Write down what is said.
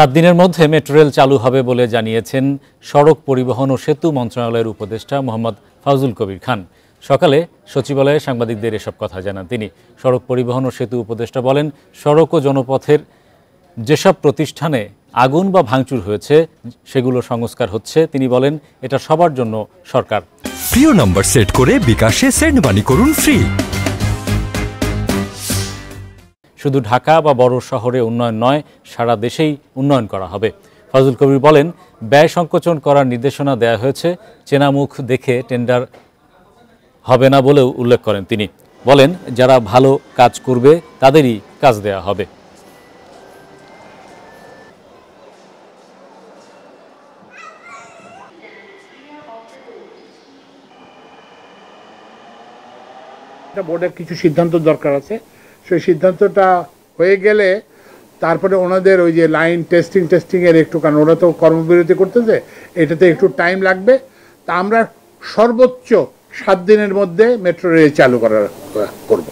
7 দিনের মধ্যে metro rail চালু হবে বলে জানিয়েছেন সড়ক পরিবহন ও সেতু মন্ত্রণালয়ের উপদেষ্টা মোহাম্মদ ফাউজুল কবির খান। সকালে সচিবালয়ে সাংবাদিকদের এসব কথা জানান তিনি। সড়ক পরিবহন ও সেতু উপদেষ্টা বলেন, সড়ক ও জনপথের যেসব প্রতিষ্ঠানে আগুন বা ভাঙচুর হয়েছে সেগুলো সংস্কার হচ্ছে। তিনি বলেন, এটা সবার জন্য সরকার। প্রিয় নম্বর সেট করে বিকাশে সেন্ড মানি করুন ফ্রি। শুধু ঢাকা বা বড় শহরে উন্নয়ন নয়, সারা দেশেই উন্নয়ন করা হবে। ফাজুল কবির বলেন, ব্যয় সংকোচন করার নির্দেশনা দেওয়া হয়েছে। চেনা মুখ দেখে টেন্ডার হবে না বলেও উল্লেখ করেন তিনি। বলেন, যারা ভালো কাজ করবে তাদেরই কাজ দেওয়া হবে। বোর্ডের কিছু সিদ্ধান্ত দরকার আছে, সেই সিদ্ধান্তটা হয়ে গেলে তারপরে ওনাদের ওই যে লাইন টেস্টিং এর একটু, কারণ ওরা তো কর্মবিরতি করতেছে, এটাতে একটু টাইম লাগবে। তা আমরা সর্বোচ্চ 7 দিনের মধ্যে মেট্রো রেল চালু করব।